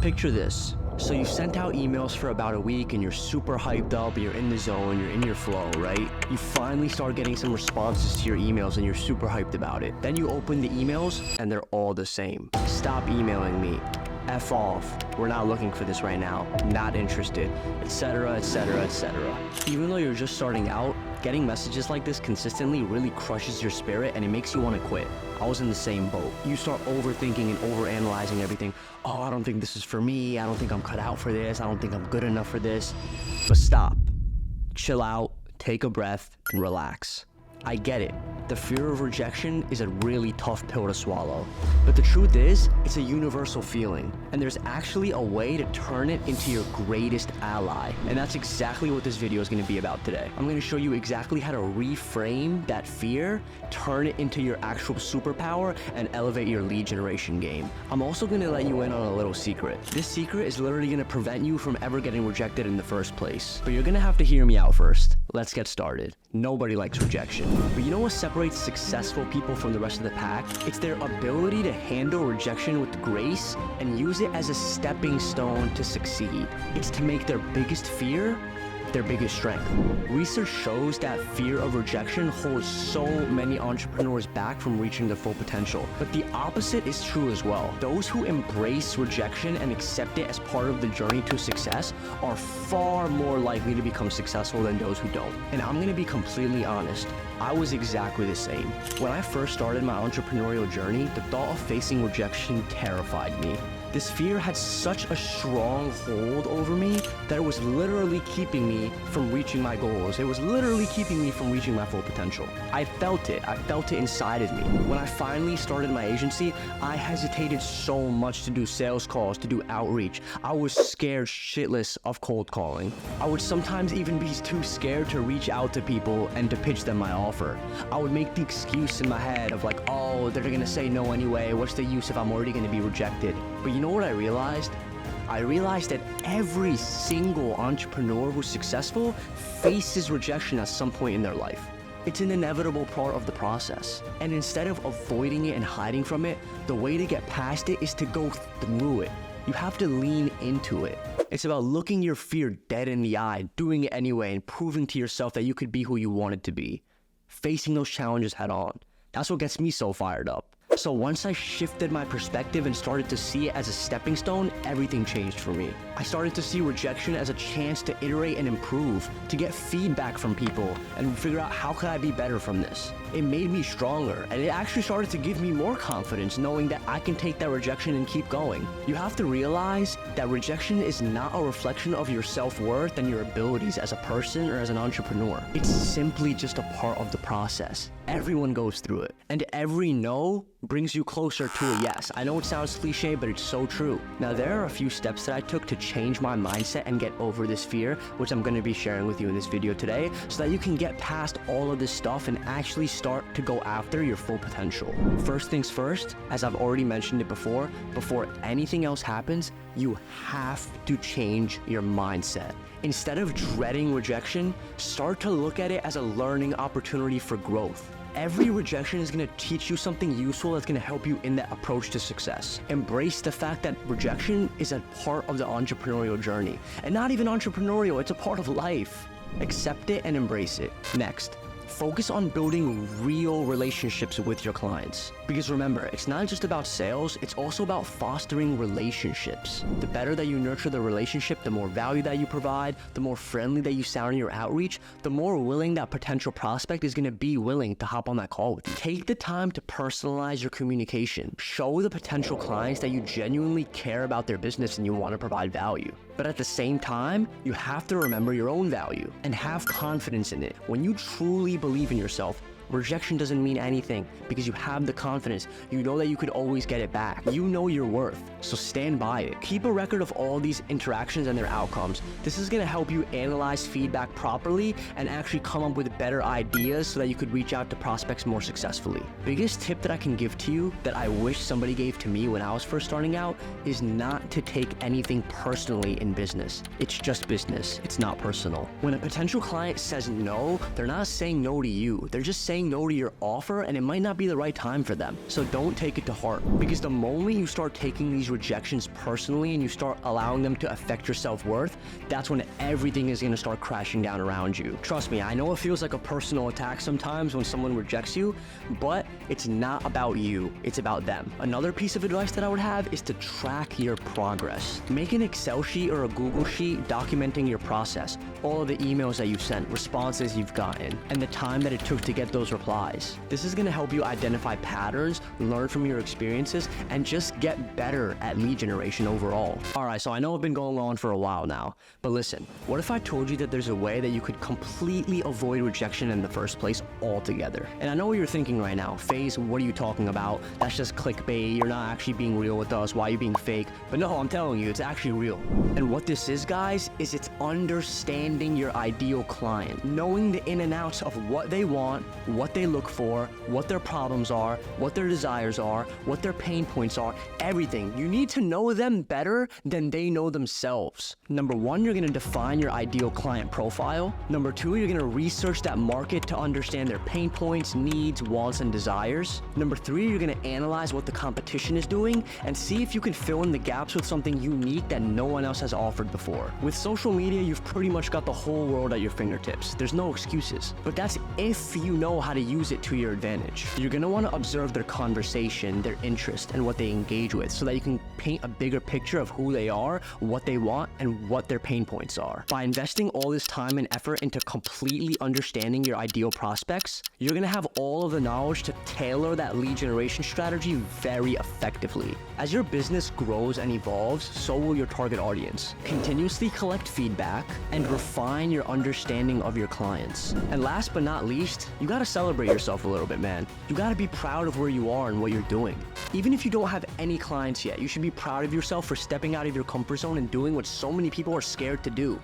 picture this. So you sent out emails for about a week and you're super hyped up, you're in the zone, you're in your flow, right? You finally start getting some responses to your emails and you're super hyped about it. Then you open the emails and they're all the same. Stop emailing me. F off. We're not looking for this right now. Not interested, etc., etc., etc. Even though you're just starting out, getting messages like this consistently really crushes your spirit and it makes you want to quit. I was in the same boat. You start overthinking and overanalyzing everything. Oh, I don't think this is for me. I don't think I'm cut out for this. I don't think I'm good enough for this. But stop. Chill out, take a breath, and relax. I get it. The fear of rejection is a really tough pill to swallow. But the truth is, it's a universal feeling. And there's actually a way to turn it into your greatest ally. And that's exactly what this video is going to be about today. I'm going to show you exactly how to reframe that fear, turn it into your actual superpower, and elevate your lead generation game. I'm also going to let you in on a little secret. This secret is literally going to prevent you from ever getting rejected in the first place. But you're going to have to hear me out first. Let's get started. Nobody likes rejection. But you know what separates successful people from the rest of the pack? It's their ability to handle rejection with grace and use it as a stepping stone to succeed. It's to make their biggest fear their biggest strength. Research shows that fear of rejection holds so many entrepreneurs back from reaching their full potential. But the opposite is true as well. Those who embrace rejection and accept it as part of the journey to success are far more likely to become successful than those who don't. And I'm gonna be completely honest, I was exactly the same. When I first started my entrepreneurial journey, the thought of facing rejection terrified me. This fear had such a strong hold over me that it was literally keeping me from reaching my goals. It was literally keeping me from reaching my full potential. I felt it inside of me. When I finally started my agency, I hesitated so much to do sales calls, to do outreach. I was scared shitless of cold calling. I would sometimes even be too scared to reach out to people and to pitch them my offer. I would make the excuse in my head of like, oh, they're gonna say no anyway. What's the use if I'm already gonna be rejected? But you know what I realized? I realized that every single entrepreneur who's successful faces rejection at some point in their life. It's an inevitable part of the process. And instead of avoiding it and hiding from it, the way to get past it is to go through it. You have to lean into it. It's about looking your fear dead in the eye, doing it anyway, and proving to yourself that you could be who you wanted to be. Facing those challenges head on. That's what gets me so fired up. So once I shifted my perspective and started to see it as a stepping stone, everything changed for me. I started to see rejection as a chance to iterate and improve, to get feedback from people, and figure out how could I be better from this. It made me stronger, and it actually started to give me more confidence knowing that I can take that rejection and keep going. You have to realize that rejection is not a reflection of your self-worth and your abilities as a person or as an entrepreneur. It's simply just a part of the process. Everyone goes through it, and every no brings you closer to a yes. I know it sounds cliche, but it's so true. Now, there are a few steps that I took to change my mindset and get over this fear, which I'm going to be sharing with you in this video today, so that you can get past all of this stuff and actually start to go after your full potential. First things first, as I've already mentioned it before anything else happens, you have to change your mindset. Instead of dreading rejection, start to look at it as a learning opportunity for growth. Every rejection is going to teach you something useful that's going to help you in that approach to success. Embrace the fact that rejection is a part of the entrepreneurial journey. And not even entrepreneurial, it's a part of life. Accept it and embrace it. Next, focus on building real relationships with your clients. Because remember, it's not just about sales, it's also about fostering relationships. The better that you nurture the relationship, the more value that you provide, the more friendly that you sound in your outreach, the more willing that potential prospect is going to be willing to hop on that call with you. Take the time to personalize your communication. Show the potential clients that you genuinely care about their business and you want to provide value. But at the same time, you have to remember your own value and have confidence in it. When you truly believe in yourself, rejection doesn't mean anything because you have the confidence. You know that you could always get it back. You know your worth, so stand by it. Keep a record of all these interactions and their outcomes. This is going to help you analyze feedback properly and actually come up with better ideas so that you could reach out to prospects more successfully. Biggest tip that I can give to you that I wish somebody gave to me when I was first starting out is not to take anything personally in business. It's just business. It's not personal. When a potential client says no, they're not saying no to you. They're just saying saying no to your offer and it might not be the right time for them. So don't take it to heart, because the moment you start taking these rejections personally and you start allowing them to affect your self-worth, that's when everything is going to start crashing down around you. Trust me, I know it feels like a personal attack sometimes when someone rejects you, but it's not about you, it's about them. Another piece of advice that I would have is to track your progress. Make an Excel sheet or a Google sheet documenting your process, all of the emails that you sent, responses you've gotten, and the time that it took to get those replies. This is going to help you identify patterns, learn from your experiences, and just get better at lead generation overall. Alright, so I know I've been going on for a while now, but listen, what if I told you that there's a way that you could completely avoid rejection in the first place altogether? And I know what you're thinking right now. FaZe, what are you talking about? That's just clickbait. You're not actually being real with us. Why are you being fake? But no, I'm telling you, it's actually real. And what this is, guys, is it's understanding your ideal client, knowing the in and outs of what they want, what they look for, what their problems are, what their desires are, what their pain points are, everything. You need to know them better than they know themselves. Number one, you're going to define your ideal client profile. Number two, you're going to research that market to understand their pain points, needs, wants, and desires. Number three, you're going to analyze what the competition is doing and see if you can fill in the gaps with something unique that no one else has offered before. With social media, you've pretty much got the whole world at your fingertips. There's no excuses. But that's if you know how to use it to your advantage. You're going to want to observe their conversation, their interest, and what they engage with so that you can paint a bigger picture of who they are, what they want, and what their pain points are. By investing all this time and effort into completely understanding your ideal prospects, you're going to have all of the knowledge to tailor that lead generation strategy very effectively. As your business grows and evolves, so will your target audience. Continuously collect feedback and refine your understanding of your clients. And last but not least, you gotta celebrate yourself a little bit, man. You gotta be proud of where you are and what you're doing. Even if you don't have any clients yet, you should be proud of yourself for stepping out of your comfort zone and doing what so many people are scared to do.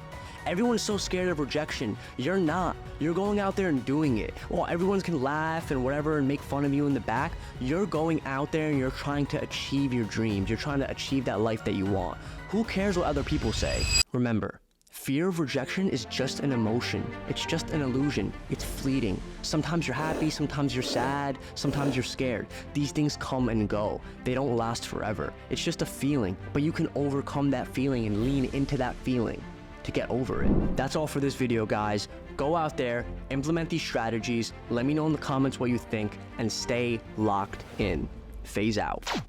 Everyone is so scared of rejection. You're not. You're going out there and doing it. Well, everyone can laugh and whatever and make fun of you in the back. You're going out there and you're trying to achieve your dreams. You're trying to achieve that life that you want. Who cares what other people say? Remember, fear of rejection is just an emotion. It's just an illusion. It's fleeting. Sometimes you're happy, sometimes you're sad, sometimes you're scared. These things come and go. They don't last forever. It's just a feeling, but you can overcome that feeling and lean into that feeling to get over it. That's all for this video, guys. Go out there, implement these strategies, let me know in the comments what you think, and stay locked in. FaZe out.